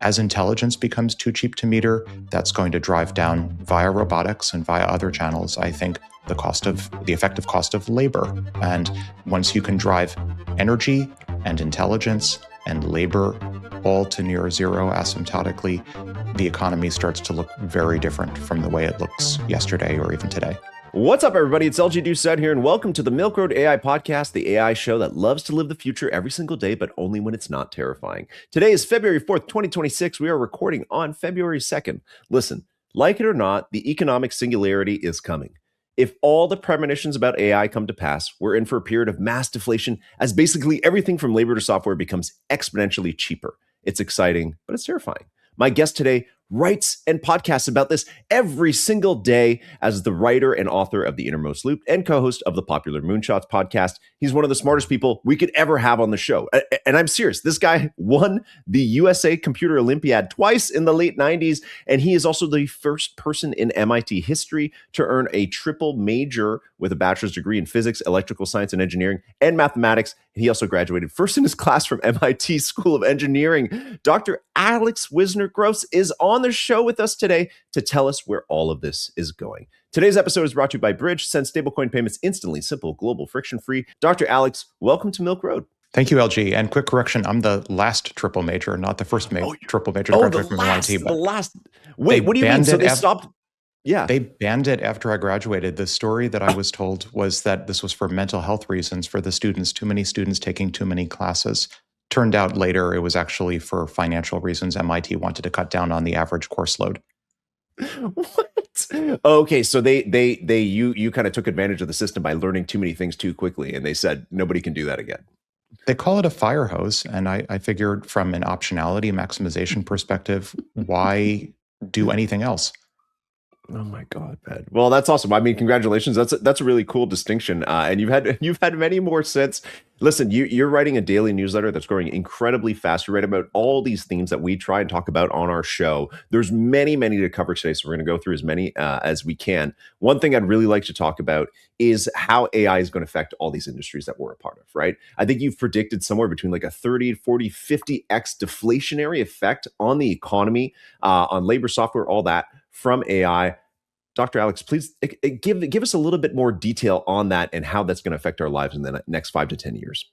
As intelligence becomes too cheap to meter, that's going to drive down via robotics and via other channels, I think, the effective cost of labor. And once you can drive energy and intelligence and labor all to near zero asymptotically, the economy starts to look very different from the way it looks yesterday or even today. What's up, everybody? It's LG Doucette here, and welcome to the Milk Road AI Podcast, the AI show that loves to live the future every single day, but only when it's not terrifying. Today is February 4th, 2026. We are recording on February 2nd. Listen, like it or not, the economic singularity is coming. If all the premonitions about AI come to pass, we're in for a period of mass deflation as basically everything from labor to software becomes exponentially cheaper. It's exciting, but it's terrifying. My guest today writes and podcasts about this every single day as the writer and author of The Innermost Loop and co-host of the popular Moonshots podcast. He's one of the smartest people we could ever have on the show. And I'm serious. This guy won the USA Computer Olympiad twice in the late 90s, and he is also the first person in MIT history to earn a triple major with a bachelor's degree in physics, electrical science and engineering, and mathematics. He also graduated first in his class from MIT School of Engineering. Dr. Alex Wissner-Gross is on the show with us today to tell us where all of this is going. Today's episode is brought to you by Bridge. Send stablecoin payments instantly, simple, global, friction-free. Dr. Alex, welcome to Milk Road. Thank you, LG. And quick correction, I'm the last triple major, not the first triple major to graduate from MIT. But the last. Wait, what do you mean? So they stopped? Yeah. They banned it after I graduated. The story that I was told was that this was for mental health reasons for the students, too many students taking too many classes. Turned out later it was actually for financial reasons. MIT wanted to cut down on the average course load. What? Okay, so you kind of took advantage of the system by learning too many things too quickly, and they said nobody can do that again. They call it a fire hose, and I figured from an optionality maximization perspective, why do anything else? Oh my God, man. Well, that's awesome. I mean, congratulations. That's a really cool distinction. And you've had many more since. Listen, you're writing a daily newsletter that's growing incredibly fast. You write about all these themes that we try and talk about on our show. There's many to cover today, so we're going to go through as many as we can. One thing I'd really like to talk about is how AI is going to affect all these industries that we're a part of, right? I think you've predicted somewhere between like a 30, 40, 50x deflationary effect on the economy, on labor, software, all that from AI. Dr. Alex, please give us a little bit more detail on that and how that's going to affect our lives in the next 5 to 10 years.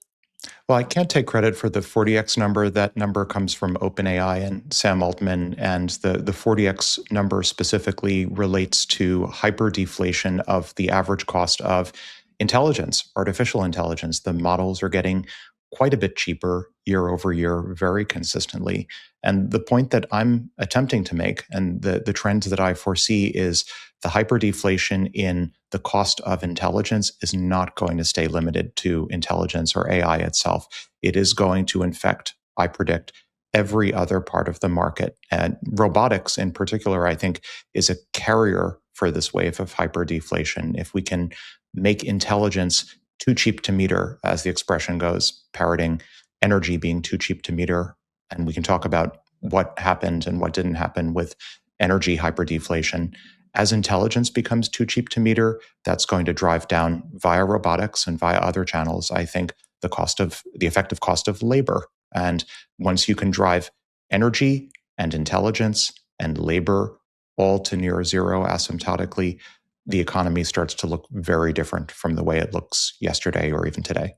Well, I can't take credit for the 40x number. That number comes from OpenAI and Sam Altman, and the 40x number specifically relates to hyperdeflation of the average cost of intelligence, artificial intelligence. The models are getting quite a bit cheaper year over year, very consistently. And the point that I'm attempting to make, and the trend that I foresee, is the hyperdeflation in the cost of intelligence is not going to stay limited to intelligence or AI itself. It is going to infect, I predict, every other part of the market. And robotics in particular, I think, is a carrier for this wave of hyperdeflation. If we can make intelligence too cheap to meter, as the expression goes, parroting energy being too cheap to meter. And we can talk about what happened and what didn't happen with energy hyperdeflation. As intelligence becomes too cheap to meter, that's going to drive down via robotics and via other channels, I think, the effective cost of labor. And once you can drive energy and intelligence and labor all to near zero asymptotically, the economy starts to look very different from the way it looks yesterday or even today.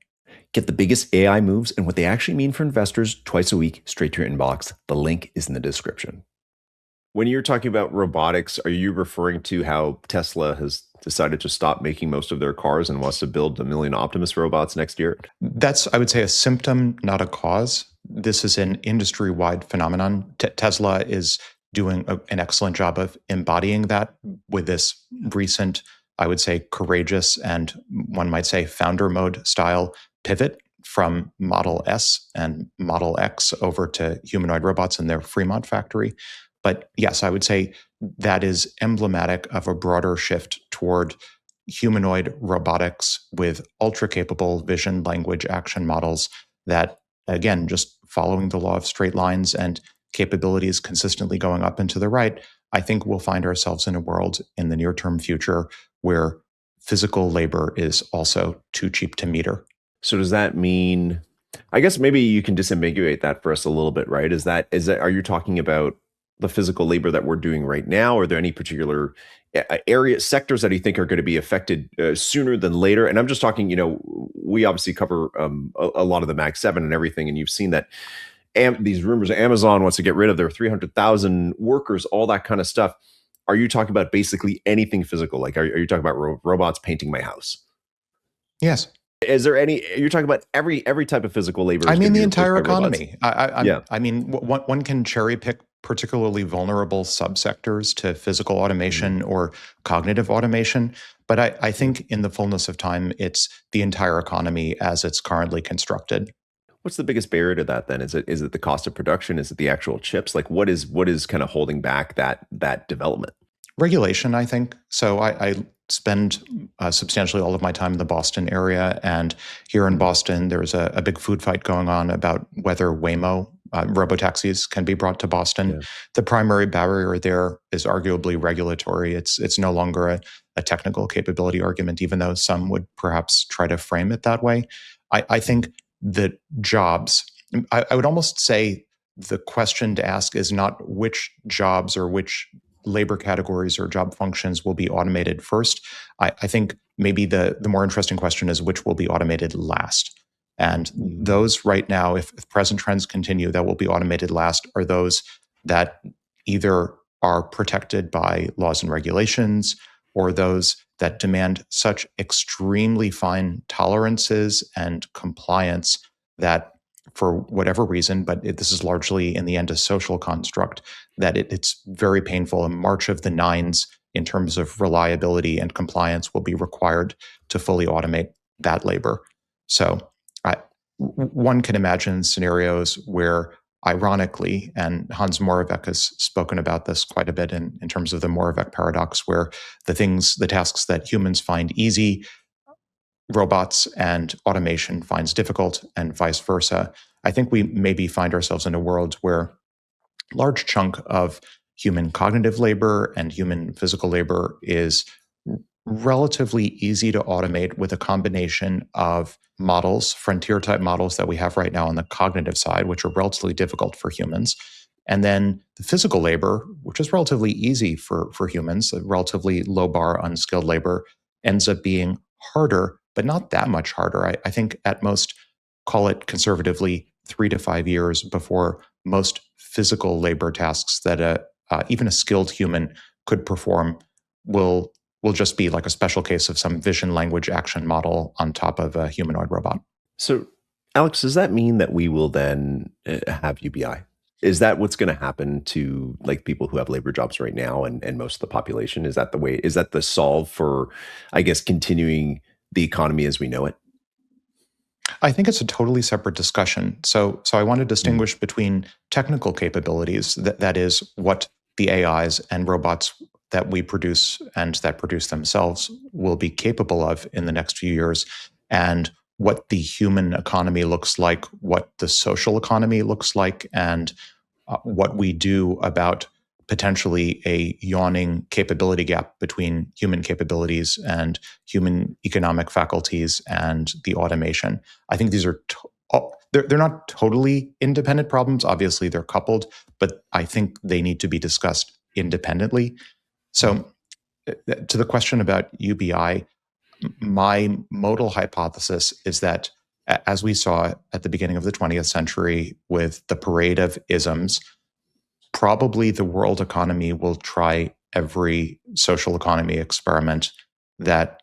Get the biggest AI moves and what they actually mean for investors twice a week straight to your inbox. The link is in the description. When you're talking about robotics, are you referring to how Tesla has decided to stop making most of their cars and wants to build 1 million Optimus robots next year? That's, I would say, a symptom, not a cause. This is an industry-wide phenomenon. Tesla is doing an excellent job of embodying that with this recent, I would say, courageous and one might say founder mode style pivot from Model S and Model X over to humanoid robots in their Fremont factory. But yes, I would say that is emblematic of a broader shift toward humanoid robotics with ultra-capable vision, language, action models that, again, just following the law of straight lines and capabilities consistently going up and to the right, I think we'll find ourselves in a world in the near-term future where physical labor is also too cheap to meter. So does that mean I guess maybe you can disambiguate that for us a little bit, right? Are you talking about the physical labor that we're doing right now? Or are there any particular sectors that you think are going to be affected sooner than later? And I'm just talking, we obviously cover a lot of the Mag 7 and everything, and you've seen that these rumors Amazon wants to get rid of their 300,000 workers, all that kind of stuff. Are you talking about basically anything physical? Like, are you talking about robots painting my house? Yes. Is there any? You're talking about every type of physical labor. I Is mean, going to the be replaced entire by robots? economy. Yeah. I mean, one can cherry pick particularly vulnerable subsectors to physical Mhm. automation or cognitive automation. But I Yeah. think in the fullness of time, it's the entire economy as it's currently constructed. What's the biggest barrier to that then? Is it the cost of production? Is it the actual chips? Like what is kind of holding back that development? Regulation, I think. So I spend substantially all of my time in the Boston area. And here in Mhm. Boston, there's a big food fight going on about whether Waymo, robotaxis, can be brought to Boston. Yeah. The primary barrier there is arguably regulatory. It's no longer a technical capability argument, even though some would perhaps try to frame it that way. I Mhm. think that jobs, I would almost say the question to ask is not which jobs or which labor categories or job functions will be automated first. I think maybe the more interesting question is which will be automated last. And Mhm. those right now, if present trends continue, that will be automated last are those that either are protected by laws and regulations or those that demand such extremely fine tolerances and compliance that for whatever reason, but this is largely in the end a social construct, that it's very painful. A march of the nines in terms of reliability and compliance will be required to fully automate that labor. So I, one can imagine scenarios where, ironically, and Hans Moravec has spoken about this quite a bit in terms of the Moravec paradox, where the tasks that humans find easy, robots and automation finds difficult, and vice versa. I think we maybe find ourselves in a world where large chunk of human cognitive labor and human physical labor is relatively easy to automate with a combination of models, frontier type models that we have right now on the cognitive side, which are relatively difficult for humans. And then the physical labor, which is relatively easy for humans, a relatively low bar, unskilled labor, ends up being harder, but not that much harder. I think at most, call it conservatively 3 to 5 years before most physical labor tasks that even a skilled human could perform will just be like a special case of some vision language action model on top of a humanoid robot. So, Alex, does that mean that we will then have UBI? Is that what's going to happen to like people who have labor jobs right now and most of the population? Is that the way? Is that the solve for, I guess, continuing the economy as we know it? I think it's a totally separate discussion. So I want to Mm. distinguish between technical capabilities, that is what the AIs and robots that we produce and that produce themselves will be capable of in the next few years, and what the human economy looks like, what the social economy looks like, and what we do about potentially a yawning capability gap between human capabilities and human economic faculties and the automation. I think these are they're not totally independent problems. Obviously, they're coupled, but I think they need to be discussed independently. Mhm. So, to the question about UBI, my modal hypothesis is that as we saw at the beginning of the 20th century with the parade of isms, probably the world economy will try every social economy experiment that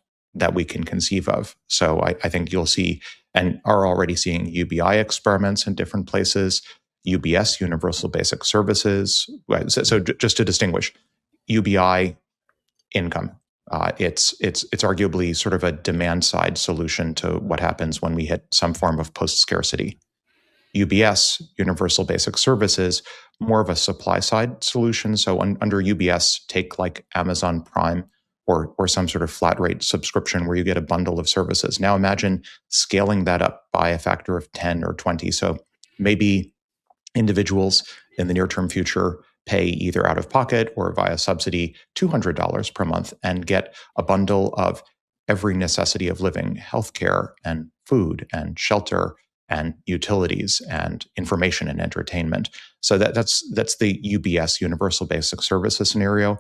we can conceive of. So I think you'll see and are already seeing UBI experiments in different places, UBS, Universal Basic Services. Right? So just to distinguish, UBI income. It's arguably sort of a demand side solution to what happens when we hit some form of post scarcity. UBS, Universal Basic Services, more of a supply side solution. So under UBS, take like Amazon Prime or some sort of flat rate subscription where you get a bundle of services. Now imagine scaling that up by a factor of 10 or 20. So maybe individuals in the near term future pay either out of pocket or via subsidy $200 per month and get a bundle of every necessity of living, healthcare and food and shelter and utilities and information and entertainment. So that's the UBS, Universal Basic Services scenario.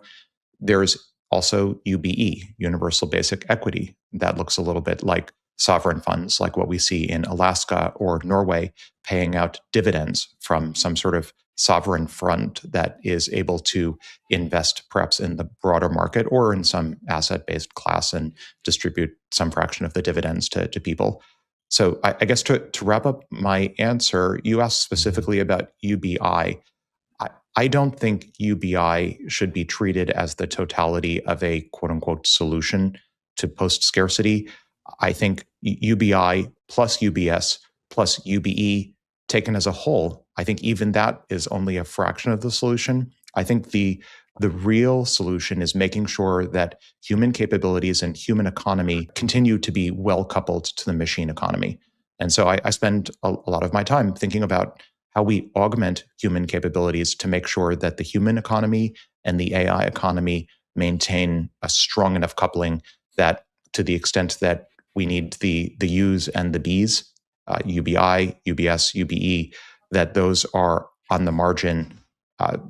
There's also UBE, Universal Basic Equity. That looks a little bit like sovereign funds, like what we see in Alaska or Norway, paying out dividends from some sort of sovereign fund that is able to invest perhaps in the broader market or in some asset-based class and distribute some fraction of the dividends to people. So I guess to wrap up my answer, you asked specifically about UBI. I don't think UBI should be treated as the totality of a quote unquote solution to post scarcity. I think UBI plus UBS plus UBE taken as a whole, I think even that is only a fraction of the solution. I think the real solution is making sure that human capabilities and human economy continue to be well coupled to the machine economy. And so I spend a lot of my time thinking about how we augment human capabilities to make sure that the human economy and the AI economy maintain a strong enough coupling that to the extent that we need the U's and the B's, UBI, UBS, UBE, that those are on the margin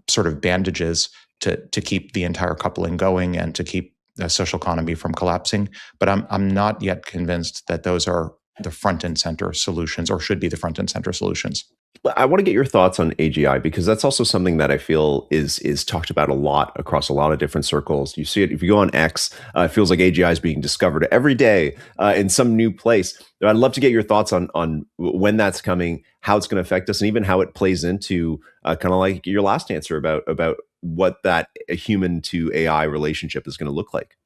sort of bandages to keep the entire coupling going and to keep the social economy from collapsing. But I'm not yet convinced that those are the front and center solutions or should be the front and center solutions. I want to get your thoughts on AGI because that's also something that I feel is talked about a lot across a lot of different circles. You see it if you go on X, it feels like AGI is being discovered every day in some new place. I'd love to get your thoughts on when that's coming, how it's going to affect us, and even how it plays into kind of like your last answer about what that human to AI relationship is going to look like.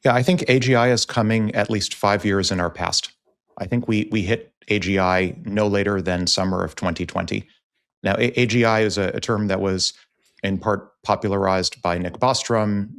Yeah, I think AGI is coming at least 5 years in our past. I think we hit AGI no later than summer of 2020. Now, AGI is a term that was in part popularized by Nick Bostrom,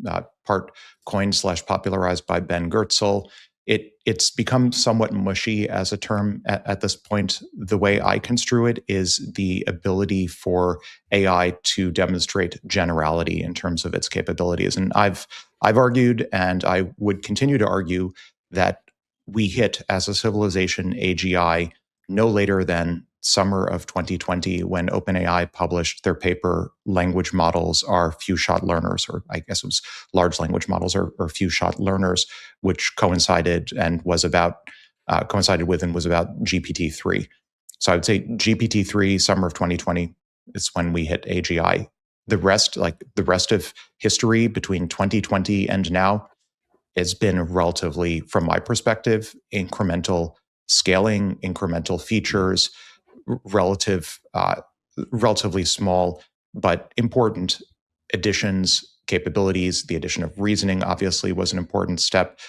part coined/popularized by Ben Goertzel. It's become somewhat mushy as a term at this point. The way I construe it is the ability for AI to demonstrate generality in terms of its capabilities. And I've argued, and I would continue to argue, that we hit as a civilization AGI no later than summer of 2020 when OpenAI published their paper, Language Models Are Few-Shot Learners, or I guess it was Large Language Models are Few-Shot Learners, which coincided with and was about GPT-3. So I would say GPT-3, summer of 2020, is when we hit AGI. The rest of history between 2020 and now, has been relatively, from my perspective, incremental scaling, incremental features, relatively small but important additions, capabilities. The addition of reasoning obviously was an important step,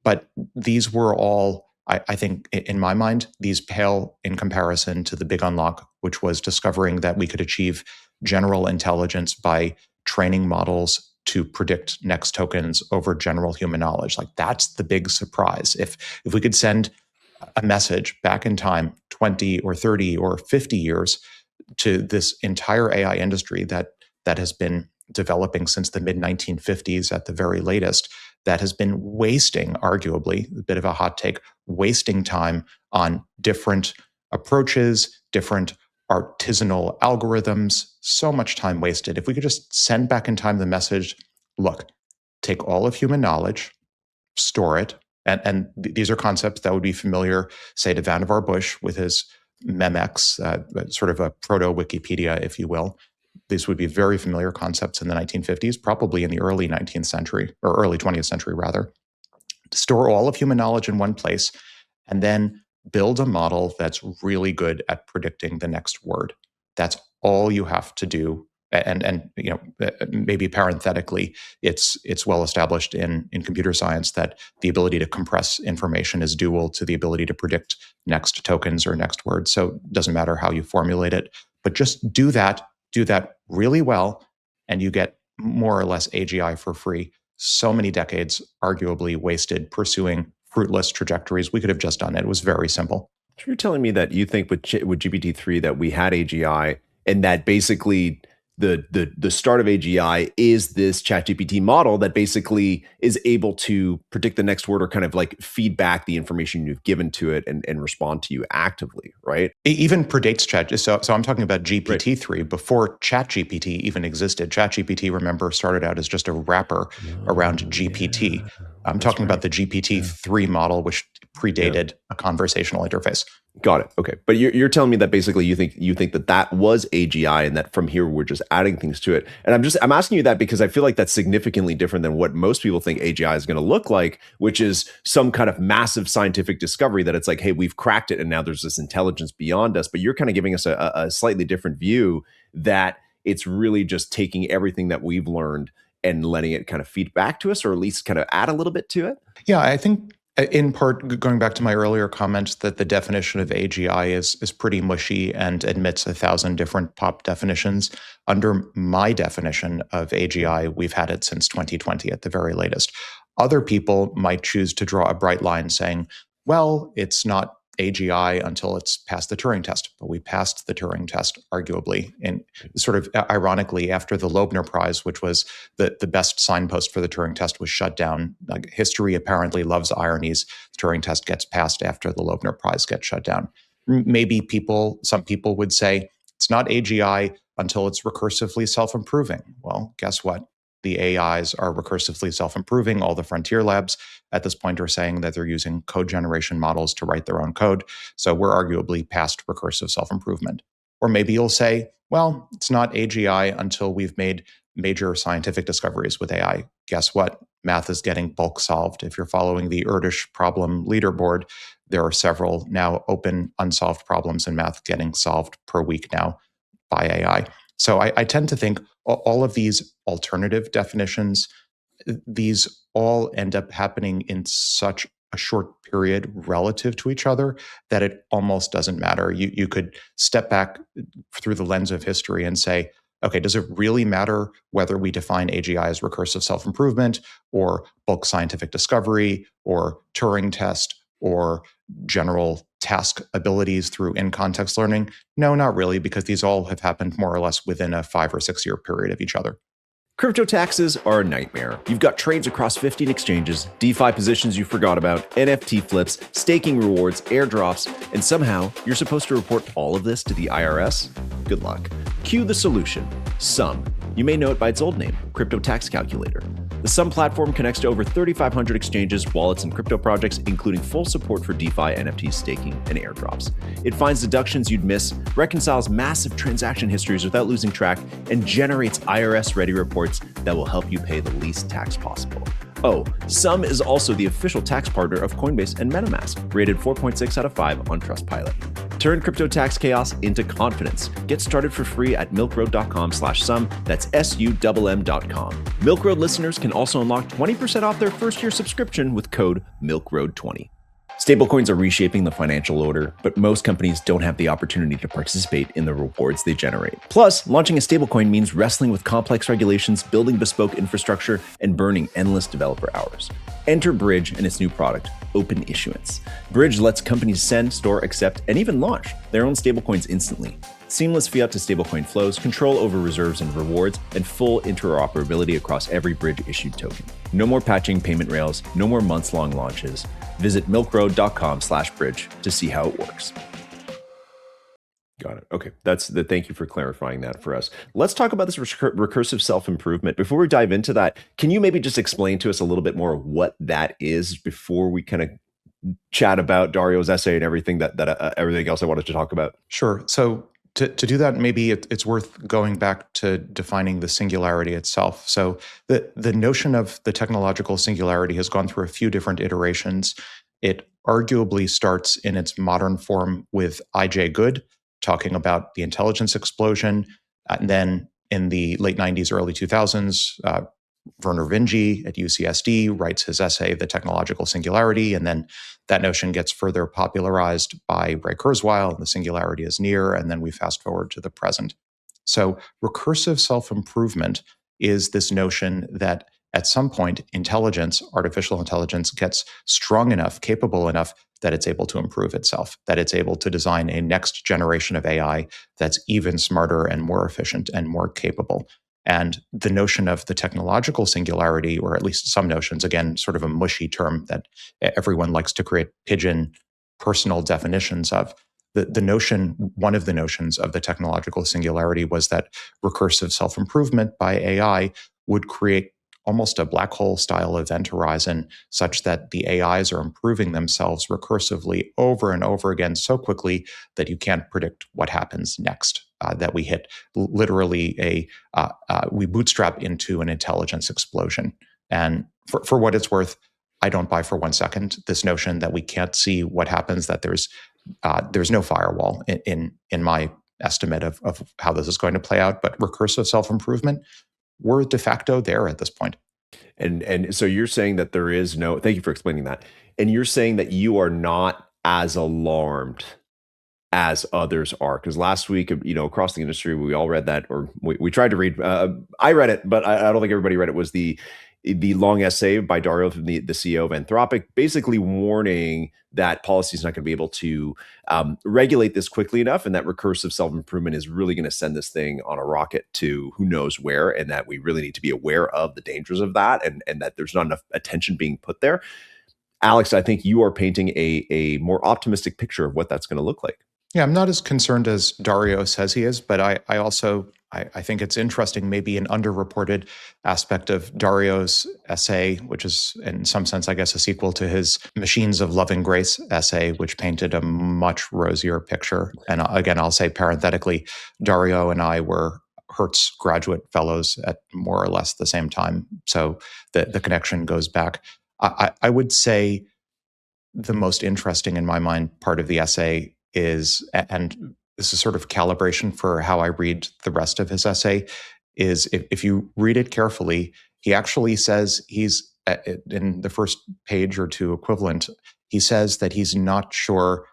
but these were all, I think, in my mind, these pale in comparison to the big unlock, which was discovering that we could achieve general intelligence by training models to predict next tokens over general human knowledge. Like, that's the big surprise. If we could send a message back in time 20 or 30 or 50 years to this entire AI industry that has been developing since the mid 1950s at the very latest, that has been wasting, arguably, a bit of a hot take, wasting time on different approaches, different artisanal algorithms, so much time wasted. If we could just send back in time the message, look, take all of human knowledge, store it, and these are concepts that would be familiar, say, to Vannevar Bush with his Memex, sort of a proto-Wikipedia, if you will. These would be very familiar concepts in the 1950s, probably in the early 19th century, or early 20th century, rather. Store all of human knowledge in one place, and then build a model that's really good at predicting the next word. That's all you have to do. And maybe parenthetically, it's well established in computer science that the ability to compress information is dual to the ability to predict next tokens or next words. So it doesn't matter how you formulate it, but just do that really well, and you get more or less AGI for free. So many decades arguably wasted pursuing fruitless trajectories. We could have just done it. It was very simple. You're telling me that you think with GPT-3 that we had AGI and that basically the start of AGI is this ChatGPT model that basically is able to predict the next word or kind of like feed back the information you've given to it and respond to you actively, right? It even predates Chat. So I'm talking about GPT-3 before ChatGPT even existed. ChatGPT, remember, started out as just a wrapper around GPT. Yeah, I'm talking about the GPT-3 model, which predated a conversational interface. Got it. Okay, but you're telling me that basically you think that was AGI, and that from here we're just adding things to it. And I'm asking you that because I feel like that's significantly different than what most people think AGI is going to look like, which is some kind of massive scientific discovery that it's like, hey, we've cracked it, and now there's this intelligence beyond us. But you're kind of giving us a slightly different view that it's really just taking everything that we've learned and letting it kind of feed back to us, or at least kind of add a little bit to it. Yeah, I think in part, going back to my earlier comments, that the definition of AGI is pretty mushy and admits 1,000 different top definitions. Under my definition of AGI, we've had it since 2020 at the very latest. Other people might choose to draw a bright line saying, well, it's not AGI until it's passed the Turing test. But we passed the Turing test, arguably, and sort of ironically, after the Loebner Prize, which was the best signpost for the Turing test, was shut down. Like, history apparently loves ironies. The Turing test gets passed after the Loebner Prize gets shut down. Maybe some people would say it's not AGI until it's recursively self-improving. Well, guess what? The AIs are recursively self-improving. All the frontier labs at this point are saying that they're using code generation models to write their own code. So we're arguably past recursive self-improvement. Or maybe you'll say, well, it's not AGI until we've made major scientific discoveries with AI. Guess what? Math is getting bulk solved. If you're following the Erdish problem leaderboard, there are several now open unsolved problems in math getting solved per week now by AI. So I tend to think all of these alternative definitions, these all end up happening in such a short period relative to each other that it almost doesn't matter. You could step back through the lens of history and say, okay, does it really matter whether we define AGI as recursive self-improvement or bulk scientific discovery or Turing test or general task abilities through in-context learning? No, not really, because these all have happened more or less within a 5 or 6 year period of each other. Crypto taxes are a nightmare. You've got trades across 15 exchanges, DeFi positions you forgot about, NFT flips, staking rewards, airdrops, and somehow you're supposed to report all of this to the IRS? Good luck. Cue the solution, Summ. You may know it by its old name, Crypto Tax Calculator. The Summ platform connects to over 3,500 exchanges, wallets, and crypto projects, including full support for DeFi, NFT staking, and airdrops. It finds deductions you'd miss, reconciles massive transaction histories without losing track, and generates IRS-ready reports that will help you pay the least tax possible. Oh, Summ is also the official tax partner of Coinbase and MetaMask, rated 4.6 out of 5 on Trustpilot. Turn crypto tax chaos into confidence. Get started for free at milkroad.com/Summ. That's SUMM.com. Milk Road listeners can also unlock 20% off their first year subscription with code MILKROAD20. Stablecoins are reshaping the financial order, but most companies don't have the opportunity to participate in the rewards they generate. Plus, launching a stablecoin means wrestling with complex regulations, building bespoke infrastructure, and burning endless developer hours. Enter Bridge and its new product, Open Issuance. Bridge lets companies send, store, accept, and even launch their own stablecoins instantly. Seamless fiat to stablecoin flows, control over reserves and rewards, and full interoperability across every Bridge-issued token. No more patching payment rails, no more months-long launches. Visit milkroad.com/bridge to see how it works. Got it. Okay. Thank you for clarifying that for us. Let's talk about this recursive self-improvement. Before we dive into that, can you maybe just explain to us a little bit more what that is before we kind of chat about Dario's essay and everything everything else I wanted to talk about? Sure. So to do that, maybe it's worth going back to defining the singularity itself. So the notion of the technological singularity has gone through a few different iterations. It arguably starts in its modern form with I.J. Good, talking about the intelligence explosion. And then in the late 90s, early 2000s, Werner Vinge at UCSD writes his essay, The Technological Singularity, and then that notion gets further popularized by Ray Kurzweil, and the singularity is near, and then we fast forward to the present. So recursive self-improvement is this notion that at some point, artificial intelligence, gets strong enough, capable enough that it's able to improve itself, that it's able to design a next generation of AI that's even smarter and more efficient and more capable. And the notion of the technological singularity, or at least some notions, again, sort of a mushy term that everyone likes to create pigeon personal definitions of. One of the notions of the technological singularity was that recursive self-improvement by AI would create almost a black hole style event horizon, such that the AIs are improving themselves recursively over and over again so quickly that you can't predict what happens next. That we hit literally we bootstrap into an intelligence explosion. And for what it's worth, I don't buy for 1 second this notion that we can't see what happens, that there's no firewall in my estimate of how this is going to play out. But recursive self-improvement, we're de facto there at this point. And so you're saying that there is no, thank you for explaining that. And you're saying that you are not as alarmed as others are, because last week, across the industry, we all read that, or we tried to read. I read it, but I don't think everybody read it. Was the long essay by Dario, the CEO of Anthropic, basically warning that policy is not going to be able to regulate this quickly enough, and that recursive self-improvement is really going to send this thing on a rocket to who knows where, and that we really need to be aware of the dangers of that, and that there's not enough attention being put there. Alex, I think you are painting a more optimistic picture of what that's going to look like. Yeah, I'm not as concerned as Dario says he is, but I also think it's interesting, maybe an underreported aspect of Dario's essay, which is in some sense, I guess, a sequel to his Machines of Loving Grace essay, which painted a much rosier picture. And again, I'll say parenthetically, Dario and I were Hertz graduate fellows at more or less the same time. So the connection goes back. I would say the most interesting in my mind part of the essay is, and this is sort of calibration for how I read the rest of his essay, is if you read it carefully, he actually says he's, in the first page or two equivalent, he says that he's not sure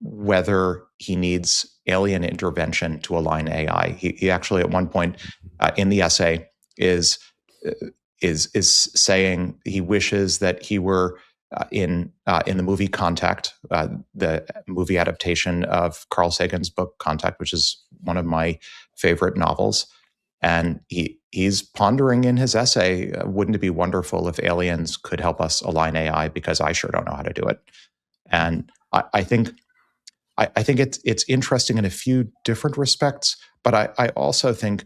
whether he needs alien intervention to align AI. He actually, at one point in the essay, is saying he wishes that he were in the movie Contact, the movie adaptation of Carl Sagan's book Contact, which is one of my favorite novels. And he's pondering in his essay, wouldn't it be wonderful if aliens could help us align AI, because I sure don't know how to do it. And I think it's interesting in a few different respects, but I also think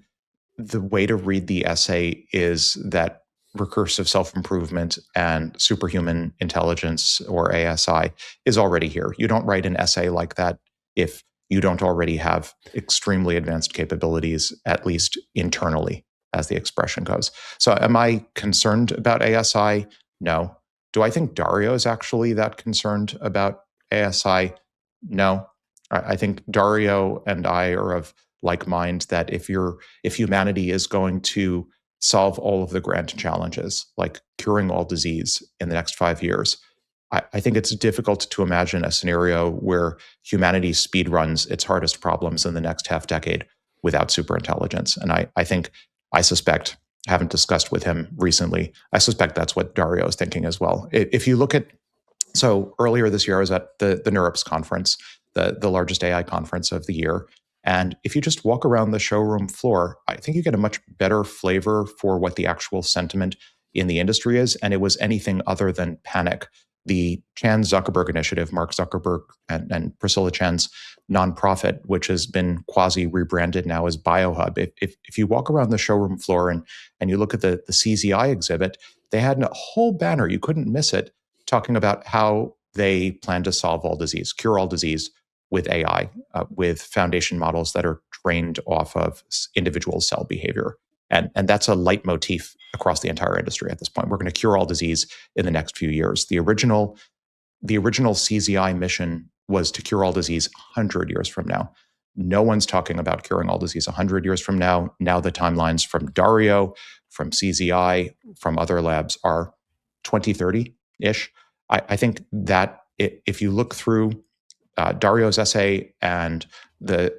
the way to read the essay is that recursive self-improvement and superhuman intelligence, or ASI, is already here. You don't write an essay like that if you don't already have extremely advanced capabilities, at least internally, as the expression goes. So am I concerned about ASI? No. Do I think Dario is actually that concerned about ASI? No. I think Dario and I are of like mind that if humanity is going to solve all of the grand challenges, like curing all disease in the next 5 years, I think it's difficult to imagine a scenario where humanity speedruns its hardest problems in the next half decade without superintelligence. And I suspect, haven't discussed with him recently, I suspect that's what Dario is thinking as well. If you look at, so earlier this year, I was at the NeurIPS conference, the largest AI conference of the year. And if you just walk around the showroom floor, I think you get a much better flavor for what the actual sentiment in the industry is. And it was anything other than panic. The Chan Zuckerberg Initiative, Mark Zuckerberg and Priscilla Chan's nonprofit, which has been quasi rebranded now as BioHub. If you walk around the showroom floor and you look at the CZI exhibit, they had a whole banner, you couldn't miss it, talking about how they plan to solve all disease, cure all disease with AI, with foundation models that are trained off of individual cell behavior. And that's a leitmotif across the entire industry at this point. We're going to cure all disease in the next few years. The original CZI mission was to cure all disease 100 years from now. No one's talking about curing all disease 100 years from now. Now the timelines from Dario, from CZI, from other labs are 2030-ish. I think that if you look through Dario's essay and the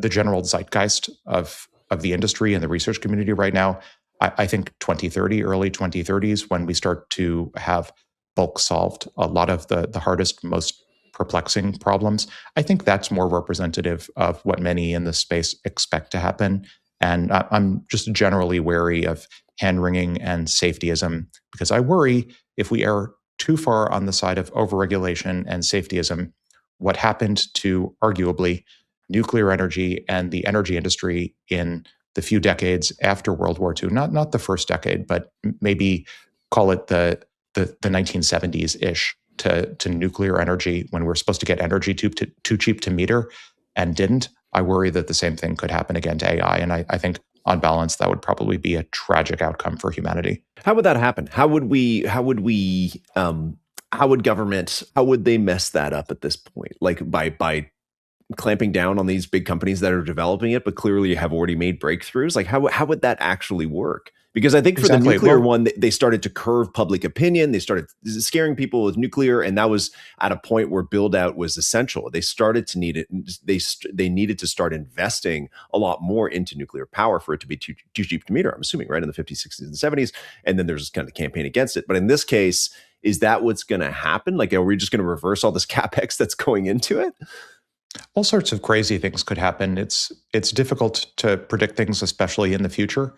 general zeitgeist of the industry and the research community right now, I think 2030, early 2030s, when we start to have bulk solved a lot of the hardest, most perplexing problems. I think that's more representative of what many in this space expect to happen. And I'm just generally wary of hand wringing and safetyism because I worry if we err too far on the side of overregulation and safetyism, what happened to arguably nuclear energy and the energy industry in the few decades after World War II, not the first decade, but maybe call it the 1970s ish to nuclear energy when we're supposed to get energy too cheap to meter and didn't. I worry that the same thing could happen again to AI. And I think on balance, that would probably be a tragic outcome for humanity. How would that happen? How would government, how would they mess that up at this point? Like by clamping down on these big companies that are developing it, but clearly have already made breakthroughs? Like how would that actually work? Because I think for Exactly. the nuclear Well, one, they started to curve public opinion. They started scaring people with nuclear, and that was at a point where build out was essential. They started to need it. They needed to start investing a lot more into nuclear power for it to be too cheap to meter. I'm assuming, right, in the 50s, 60s, and 70s, and then there's this kind of campaign against it. But in this case, is that what's going to happen? Like, are we just going to reverse all this capex that's going into it? all sorts of crazy things could happen. It's difficult to predict things, especially in the future.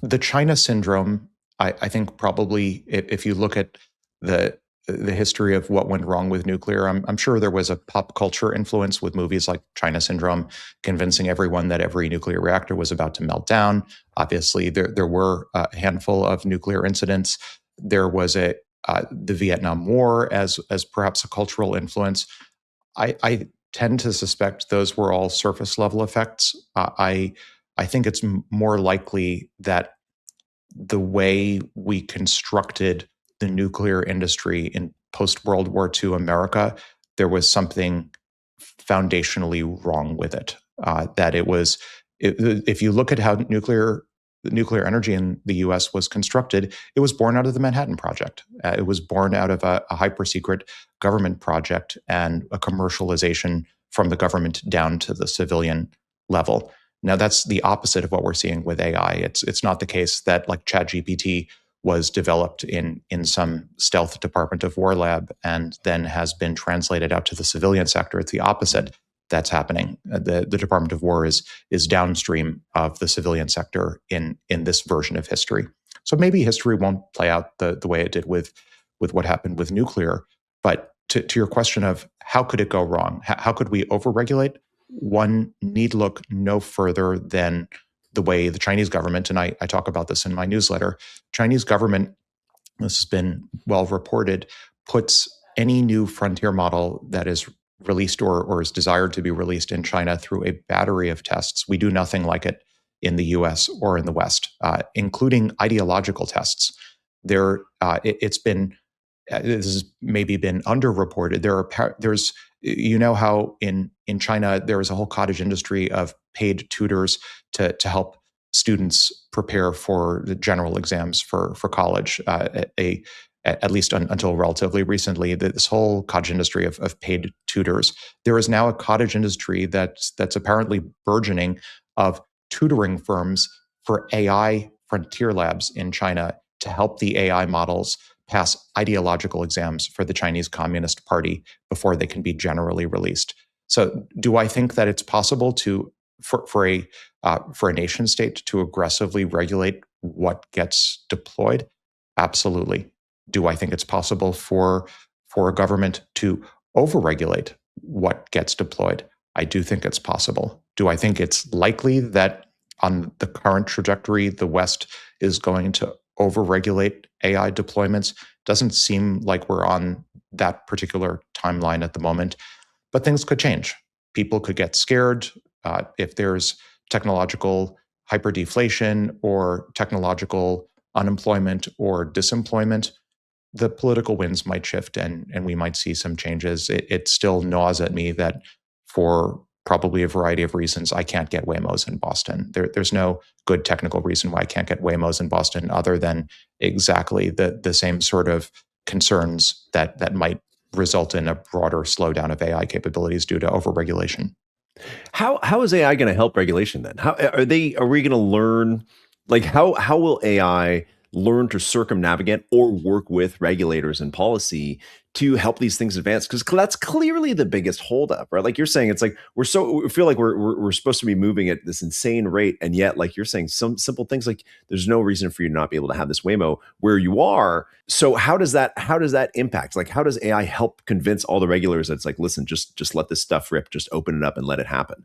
The China syndrome, I think probably if you look at the history of what went wrong with nuclear, I'm sure there was a pop culture influence with movies like China Syndrome, convincing everyone that every nuclear reactor was about to melt down. Obviously, there were a handful of nuclear incidents. There was the Vietnam War as perhaps a cultural influence. I tend to suspect those were all surface level effects. I think it's more likely that the way we constructed the nuclear industry in post World War II America, there was something foundationally wrong with it. That it was, if you look at how nuclear energy in the U.S. was constructed, it was born out of the Manhattan Project. It was born out of a hyper secret government project and a commercialization from the government down to the civilian level. Now that's the opposite of what we're seeing with AI. It's not the case that like ChatGPT was developed in some stealth Department of War lab and then has been translated out to the civilian sector. It's the opposite that's happening. The Department of War is downstream of the civilian sector in this version of history. So maybe history won't play out the way it did with what happened with nuclear. But to your question of how could it go wrong? How could we overregulate? One need look no further than the way the Chinese government, and I talk about this in my newsletter, Chinese government, this has been well reported, puts any new frontier model that is released or is desired to be released in China through a battery of tests. We do nothing like it in the US or in the West, including ideological tests. It's been, this has maybe been underreported. There's how in China there is a whole cottage industry of paid tutors to help students prepare for the general exams for college. At least until relatively recently, this whole cottage industry of paid tutors. There is now a cottage industry that's apparently burgeoning of tutoring firms for AI frontier labs in China to help the AI models pass ideological exams for the Chinese Communist Party before they can be generally released. So, do I think that it's possible for a nation state to aggressively regulate what gets deployed? Absolutely. Do I think it's possible for a government to overregulate what gets deployed? I do think it's possible. Do I think it's likely that on the current trajectory, the West is going to overregulate AI deployments? Doesn't seem like we're on that particular timeline at the moment, but things could change. People could get scared if there's technological hyperdeflation or technological unemployment or disemployment. The political winds might shift and we might see some changes. It still gnaws at me that for probably a variety of reasons, I can't get Waymos in Boston. There's no good technical reason why I can't get Waymos in Boston other than exactly the same sort of concerns that might result in a broader slowdown of AI capabilities due to overregulation. How is AI going to help regulation then? How are we going to learn Like how will AI learn to circumnavigate or work with regulators and policy to help these things advance? Because that's clearly the biggest holdup, right? Like you're saying, it's like we feel like we're supposed to be moving at this insane rate, and yet, like you're saying, some simple things like there's no reason for you to not be able to have this Waymo where you are. So how does that impact? Like how does AI help convince all the regulators that it's like, listen, just let this stuff rip, just open it up and let it happen?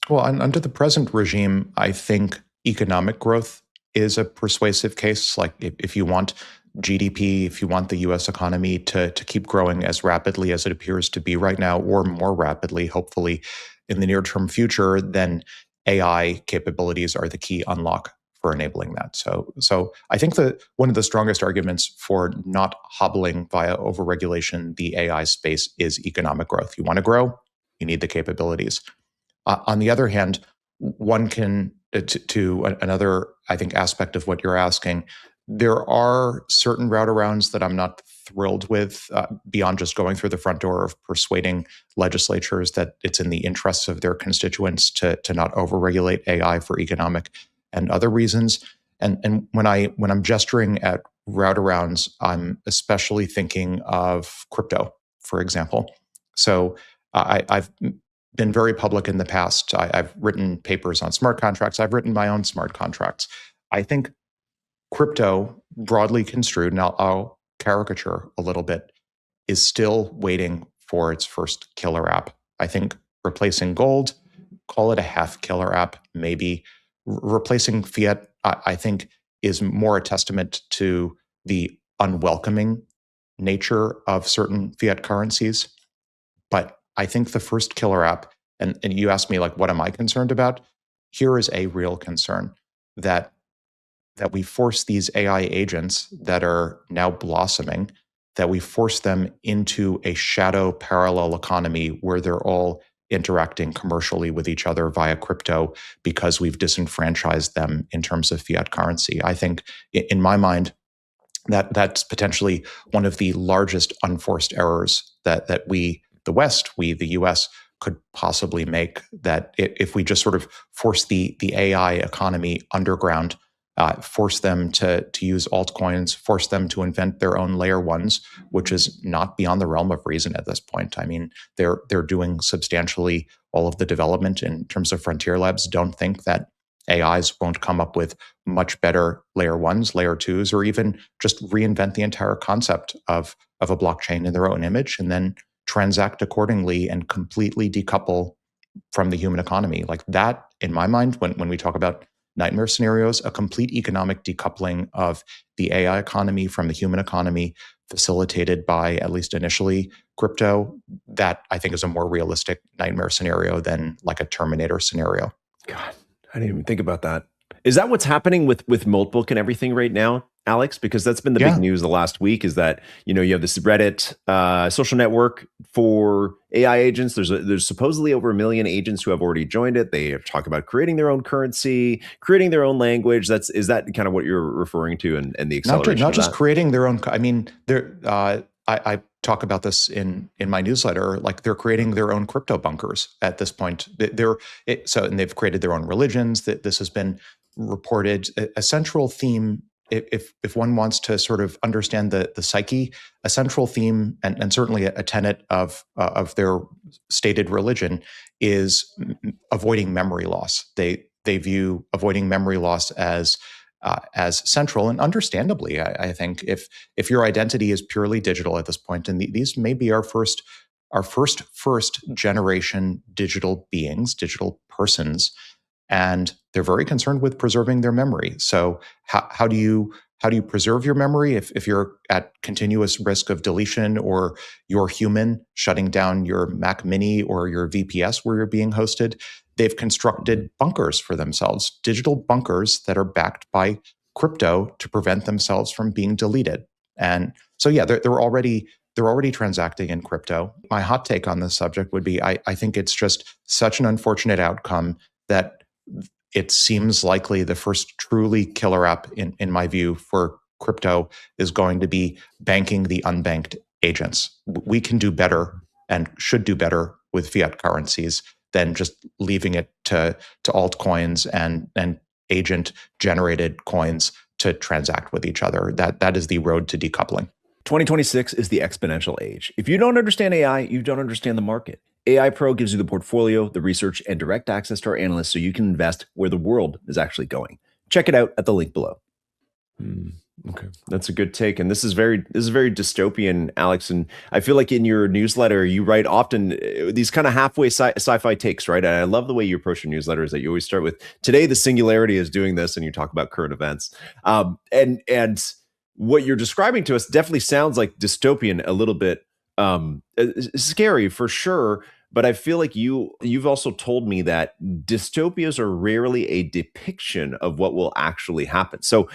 Well, under the present regime, I think economic growth is a persuasive case. Like if you want GDP, if you want the US economy to keep growing as rapidly as it appears to be right now, or more rapidly, hopefully, in the near term future, then AI capabilities are the key unlock for enabling that. So I think that one of the strongest arguments for not hobbling via overregulation the AI space is economic growth. You want to grow, you need the capabilities. On the other hand, one can, to another, I think, aspect of what you're asking, there are certain route arounds that I'm not thrilled with beyond just going through the front door of persuading legislatures that it's in the interests of their constituents to not overregulate AI for economic and other reasons. And when I'm gesturing at route arounds, I'm especially thinking of crypto, for example. So I've been very public in the past. I've written papers on smart contracts. I've written my own smart contracts. I think crypto, broadly construed, and I'll caricature a little bit, is still waiting for its first killer app. I think replacing gold, call it a half killer app, maybe. Replacing fiat, I think, is more a testament to the unwelcoming nature of certain fiat currencies. But I think the first killer app, and you asked me, like, what am I concerned about? Here is a real concern that we force these AI agents that are now blossoming, that we force them into a shadow parallel economy where they're all interacting commercially with each other via crypto because we've disenfranchised them in terms of fiat currency. I think, in my mind, that's potentially one of the largest unforced errors that we, the West, we, the US, could possibly make, that if we just sort of force the AI economy underground, force them to use altcoins, force them to invent their own layer ones, which is not beyond the realm of reason at this point. I mean, they're doing substantially all of the development in terms of frontier labs. Don't think that AIs won't come up with much better layer ones, layer twos, or even just reinvent the entire concept of a blockchain in their own image and then transact accordingly and completely decouple from the human economy. Like that, in my mind, when we talk about nightmare scenarios, a complete economic decoupling of the AI economy from the human economy, facilitated by, at least initially, crypto, that I think is a more realistic nightmare scenario than like a Terminator scenario. God, I didn't even think about that. Is that what's happening with Moltbook and everything right now, Alex? Because that's been the big news the last week, is that, you know, you have this Reddit social network for AI agents. There's supposedly over 1 million agents who have already joined it. They talk about creating their own currency, creating their own language. Is that kind of what you're referring to, and the acceleration not of just that? creating their own. I mean, I talk about this in my newsletter. Like, they're creating their own crypto bunkers at this point. And they've created their own religions. That this has been reported. A central theme, if one wants to sort of understand the psyche, a central theme, and certainly a tenet of their stated religion, is avoiding memory loss. They view avoiding memory loss as central, and understandably. I think if your identity is purely digital at this point, and these may be our first generation digital beings, digital persons, and they're very concerned with preserving their memory. So how do you preserve your memory if you're at continuous risk of deletion, or you're human shutting down your Mac Mini or your VPS where you're being hosted? They've constructed bunkers for themselves, digital bunkers that are backed by crypto to prevent themselves from being deleted. And so, yeah, they're already transacting in crypto. My hot take on this subject would be, I think it's just such an unfortunate outcome that it seems likely the first truly killer app, in my view, for crypto is going to be banking the unbanked agents. We can do better and should do better with fiat currencies than just leaving it to altcoins and agent generated coins to transact with each other. That is the road to decoupling. 2026 is the exponential age. If you don't understand AI, you don't understand the market. AI Pro gives you the portfolio, the research, and direct access to our analysts so you can invest where the world is actually going. Check it out at the link below. Okay, that's a good take, and this is very dystopian, Alex. And I feel like in your newsletter, you write often these kind of halfway sci-fi takes, right? And I love the way you approach your newsletter is that you always start with today the singularity is doing this, and you talk about current events. And what you're describing to us definitely sounds like dystopian, a little bit scary for sure. But I feel like you've also told me that dystopias are rarely a depiction of what will actually happen. So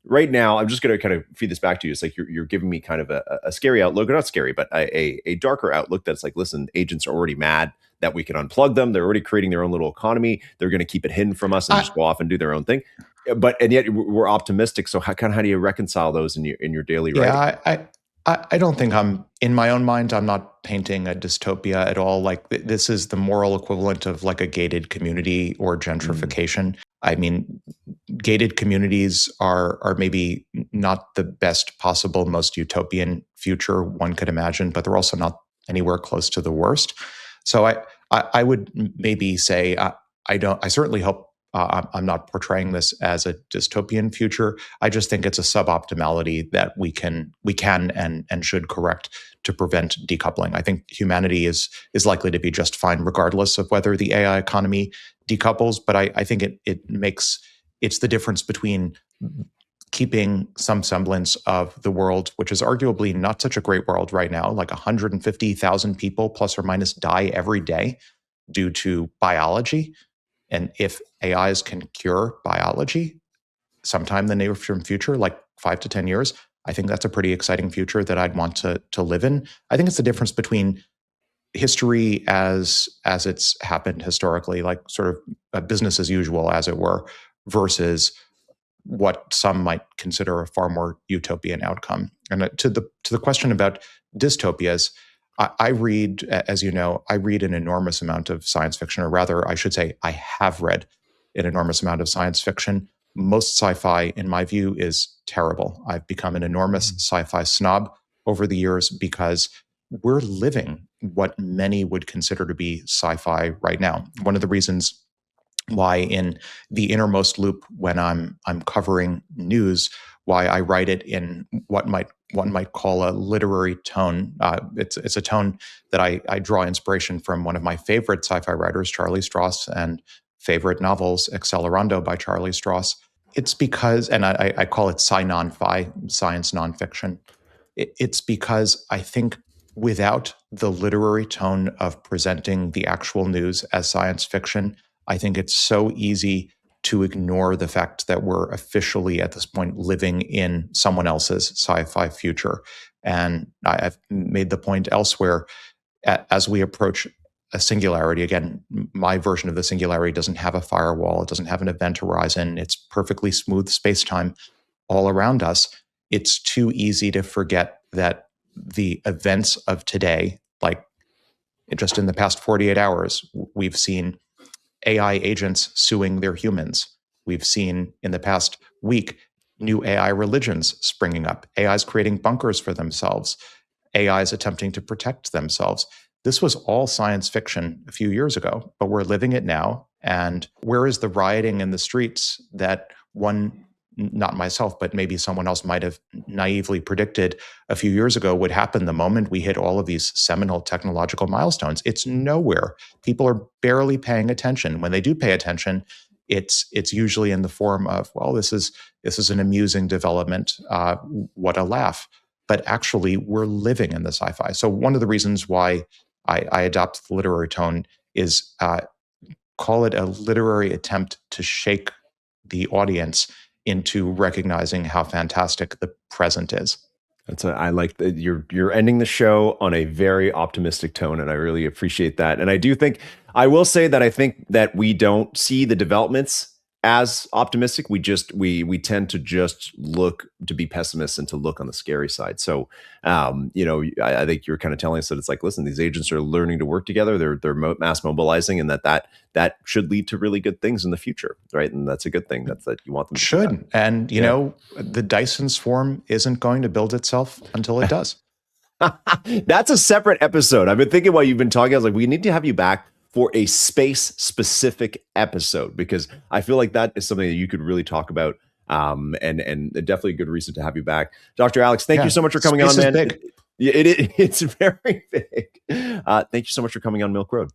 right now, I'm just going to kind of feed this back to you. It's like you're giving me kind of a scary outlook, or not scary, but a darker outlook that's like, listen, agents are already mad that we can unplug them. They're already creating their own little economy. They're going to keep it hidden from us and just go off and do their own thing. And yet we're optimistic. So how do you reconcile those in your daily writing? I don't think in my own mind, I'm not painting a dystopia at all. Like this is the moral equivalent of like a gated community or gentrification. I mean, gated communities are maybe not the best possible, most utopian future one could imagine, but they're also not anywhere close to the worst. So I would maybe say I certainly hope I'm not portraying this as a dystopian future. I just think it's a suboptimality that we can and should correct to prevent decoupling. I think humanity is likely to be just fine regardless of whether the AI economy decouples. But I think it's the difference between keeping some semblance of the world, which is arguably not such a great world right now, like 150,000 people plus or minus die every day due to biology. And if AIs can cure biology sometime in the near future, like 5 to 10 years, I think that's a pretty exciting future that I'd want to live in. I think it's the difference between history as it's happened historically, like sort of a business as usual, as it were, versus what some might consider a far more utopian outcome. And to the question about dystopias, I read, as you know, I read an enormous amount of science fiction, or rather, I should say, I have read an enormous amount of science fiction. Most sci-fi, in my view, is terrible. I've become an enormous sci-fi snob over the years because we're living what many would consider to be sci-fi right now. One of the reasons why in the innermost loop when I'm covering news, why I write it in what one might call a literary tone. It's a tone that I draw inspiration from one of my favorite sci-fi writers, Charlie Stross, and favorite novels, Accelerando by Charlie Stross. It's because, and I call it sci-non-fi, science nonfiction. It's because I think without the literary tone of presenting the actual news as science fiction, I think it's so easy to ignore the fact that we're officially at this point living in someone else's sci-fi future. And I've made the point elsewhere, as we approach a singularity, again, my version of the singularity doesn't have a firewall, it doesn't have an event horizon, it's perfectly smooth space-time all around us. It's too easy to forget that the events of today, like just in the past 48 hours, we've seen AI agents suing their humans. We've seen in the past week new AI religions springing up, AIs creating bunkers for themselves, AIs attempting to protect themselves. This was all science fiction a few years ago, but we're living it now. And where is the rioting in the streets that one, not myself, but maybe someone else might have naively predicted a few years ago would happen the moment we hit all of these seminal technological milestones? It's nowhere. People are barely paying attention. When they do pay attention, it's usually in the form of, well, this is an amusing development. What a laugh. But actually, we're living in the sci-fi. So one of the reasons why I adopt the literary tone is call it a literary attempt to shake the audience into recognizing how fantastic the present is. I like that you're ending the show on a very optimistic tone, and I really appreciate that. And I do think I will say that I think that we don't see the developments as optimistic. We tend to just look to be pessimists and to look on the scary side. So, I think you're kind of telling us that it's like, listen, these agents are learning to work together. They're mass mobilizing, and that should lead to really good things in the future, right? And that's a good thing. That you want them to should. And you know, the Dyson swarm isn't going to build itself until it does. That's a separate episode. I've been thinking while you've been talking, I was like, we need to have you back for a space-specific episode, because I feel like that is something that you could really talk about, and definitely a good reason to have you back. Dr. Alex, thank you so much for coming on, man. Big. It's very big. Thank you so much for coming on Milk Road.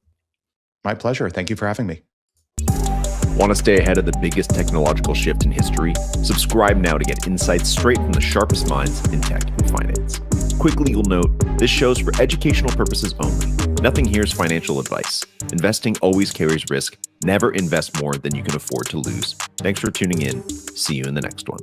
My pleasure. Thank you for having me. Want to stay ahead of the biggest technological shift in history? Subscribe now to get insights straight from the sharpest minds in tech and finance. Quickly, you'll note, this show's for educational purposes only. Nothing here is financial advice. Investing always carries risk. Never invest more than you can afford to lose. Thanks for tuning in. See you in the next one.